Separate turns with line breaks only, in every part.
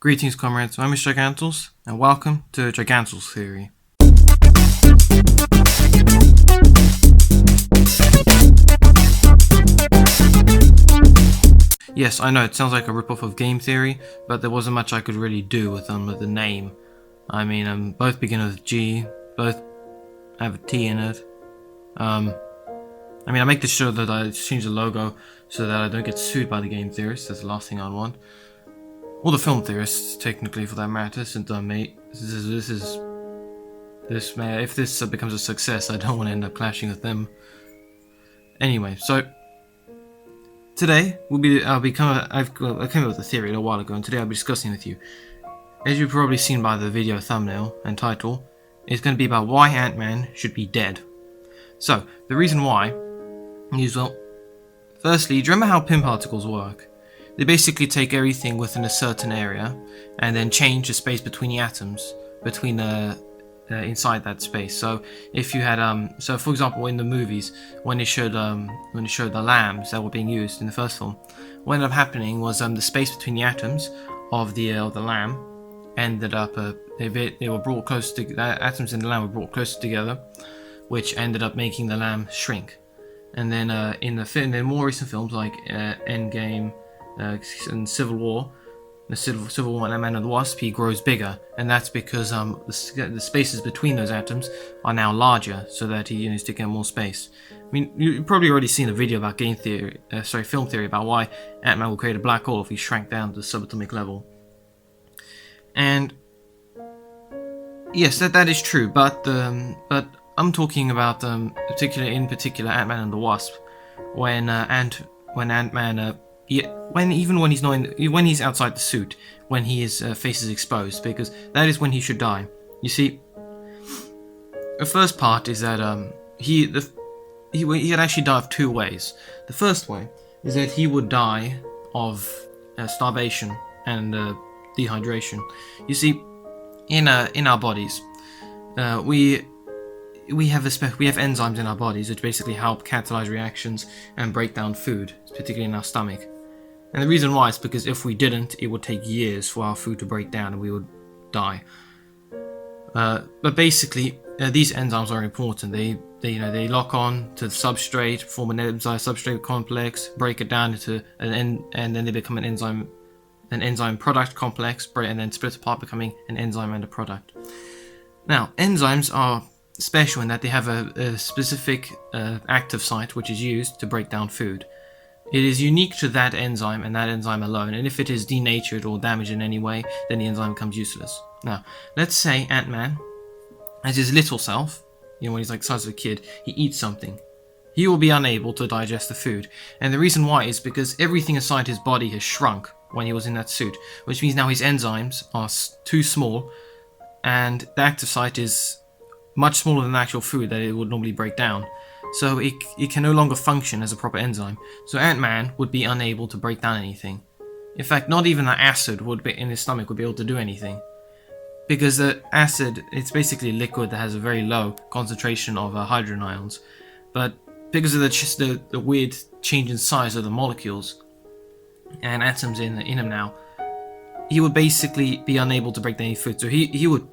Greetings, comrades. My name is Gigantals, and welcome to Gigantals Theory. Yes, I know it sounds like a ripoff of game theory, but there wasn't much I could really do with the name. I mean, both begin with G, both have a T in it. I make sure that I change the logo so that I don't get sued by the game theorists. That's the last thing I want. Or the film theorists, technically, for that matter, since if this becomes a success, I don't want to end up clashing with them. Anyway, so today I came up with a theory a little while ago, and today I'll be discussing with you. As you've probably seen by the video thumbnail and title, it's going to be about why Ant-Man should be dead. So the reason why is, well, firstly, do you remember how pin particles work? They basically take everything within a certain area and then change the space between the atoms inside that space. So if you had so for example, in the movies, when they showed the lambs that were being used in the first film, what ended up happening was the space between the atoms of the lamb ended up they were brought close to the atoms in the lamb were brought closer together, which ended up making the lamb shrink. And then in the more recent films like Endgame and Civil War, Civil War and Ant-Man and the Wasp, he grows bigger, and that's because the spaces between those atoms are now larger, so that he needs to get more space. I mean, you've probably already seen a video about film theory about why Ant-Man will create a black hole if he shrank down to the subatomic level. And yes, that is true, but I'm talking about in particular Ant-Man and the Wasp, when Ant-Man when he's outside the suit, when his face is exposed, because that is when he should die. You see, the first part is that he had actually died of two ways. The first way is that he would die of starvation and dehydration. You see, in our bodies, we have enzymes in our bodies which basically help catalyze reactions and break down food, particularly in our stomach. And the reason why is because if we didn't, it would take years for our food to break down and we would die. But basically, these enzymes are important. They lock on to the substrate, form an enzyme-substrate complex, break it down into and then they become an enzyme product complex, and then split apart, becoming an enzyme and a product. Now, enzymes are special in that they have a specific active site which is used to break down food. It is unique to that enzyme and that enzyme alone, and if it is denatured or damaged in any way, then the enzyme becomes useless. Now, let's say Ant-Man, as his little self, when he's like the size of a kid, he eats something. He will be unable to digest the food, and the reason why is because everything inside his body has shrunk when he was in that suit, which means now his enzymes are too small, and the active site is much smaller than the actual food that it would normally break down. So it can no longer function as a proper enzyme. So Ant-Man would be unable to break down anything. In fact, not even the acid in his stomach would be able to do anything. Because the acid, it's basically a liquid that has a very low concentration of hydrogen ions. But because of the weird change in size of the molecules and atoms in him now, he would basically be unable to break down any food. So he would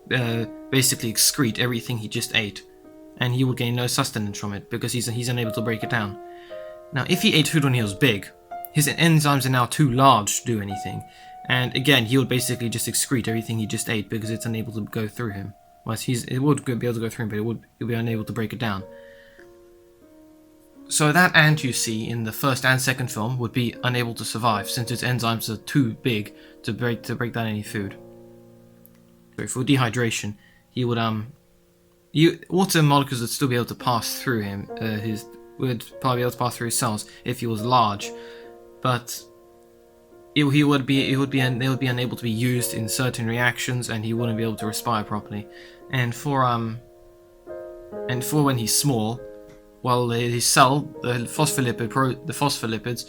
basically excrete everything he just ate, and he would gain no sustenance from it because he's unable to break it down. Now, if he ate food when he was big, his enzymes are now too large to do anything, and again, he would basically just excrete everything he just ate because it's unable to go through him. Well, it would be able to go through him, but he'll be unable to break it down. So that ant you see in the first and second film would be unable to survive since its enzymes are too big to break down any food. So for dehydration, he would water molecules would still be able to pass through him. Would probably be able to pass through his cells if he was large, but they would be unable to be used in certain reactions, and he wouldn't be able to respire properly. And for when he's small, well, his cell, the phospholipids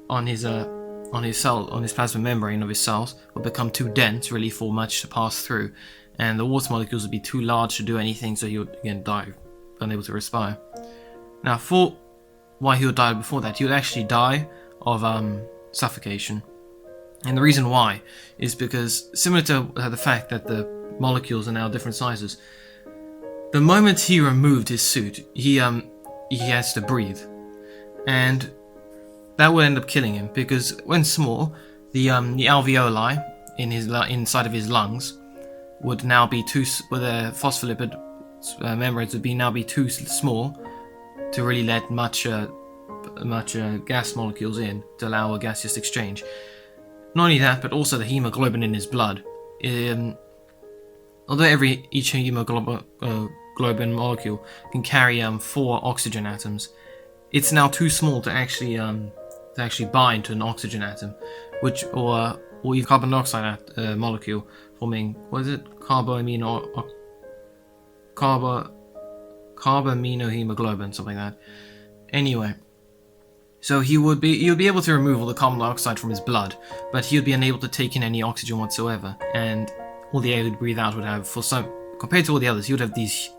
on his plasma membrane of his cells will become too dense really for much to pass through, and the water molecules would be too large to do anything, so he would again die, unable to respire. Now, for why he would die before that, he would actually die of suffocation. And the reason why is because, similar to the fact that the molecules are now different sizes, the moment he removed his suit, he has to breathe, and that would end up killing him, because when small, the alveoli inside of his lungs would now be where the phospholipid membranes would now be too small to really let much gas molecules in to allow a gaseous exchange. Not only that, but also the hemoglobin in his blood. Although each hemoglobin molecule can carry 4 oxygen atoms, it's now too small to actually bind to an oxygen atom, or even carbon dioxide molecule, forming, what is it, carbaminohemoglobin, something like that. Anyway, so he would be able to remove all the carbon dioxide from his blood, but he would be unable to take in any oxygen whatsoever, and all the air he'd breathe out would have, compared to all the others, he would have these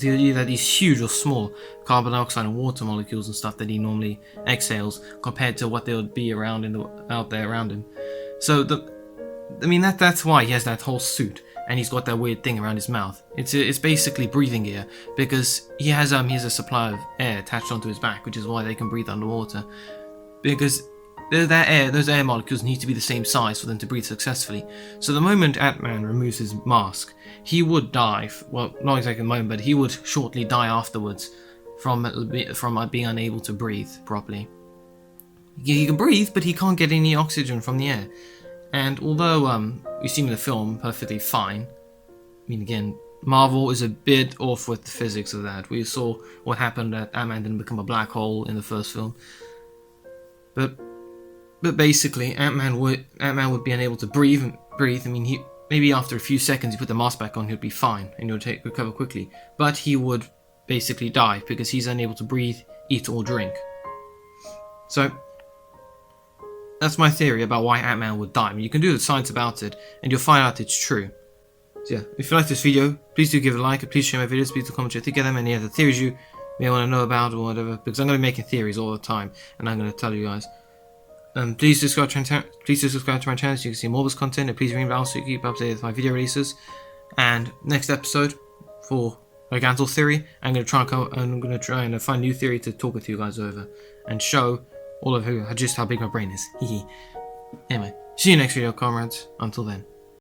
either these huge or small carbon dioxide and water molecules and stuff that he normally exhales, compared to what there would be out there around him. So that's why he has that whole suit, and he's got that weird thing around his mouth. It's basically breathing gear, because he has a supply of air attached onto his back, which is why they can breathe underwater. Because those air molecules need to be the same size for them to breathe successfully. So the moment Antman removes his mask, he would die. Well, not exactly the moment, but he would shortly die afterwards from being unable to breathe properly. He can breathe, but he can't get any oxygen from the air. And although we see him in the film perfectly fine, I mean, again, Marvel is a bit off with the physics of that. We saw what happened that Antman didn't become a black hole in the first film. But basically, Antman would be unable to breathe. I mean, maybe after a few seconds, you put the mask back on, he'd be fine and he'll recover quickly. But he would basically die because he's unable to breathe, eat, or drink. So that's my theory about why Antman would die. I mean, you can do the science about it, and you'll find out it's true. So yeah, if you like this video, please do give it a like, please share my videos, please do comment what you think of them, any other theories you may want to know about or whatever, because I'm going to be making theories all the time, and I'm going to tell you guys. Please subscribe to my channel so you can see more of this content, and please ring the bell so you keep updated with my video releases. And next episode for Gigantals theory, I'm going to try and find a new theory to talk with you guys over and show all of you just how big my brain is. Anyway, see you next video, comrades. Until then.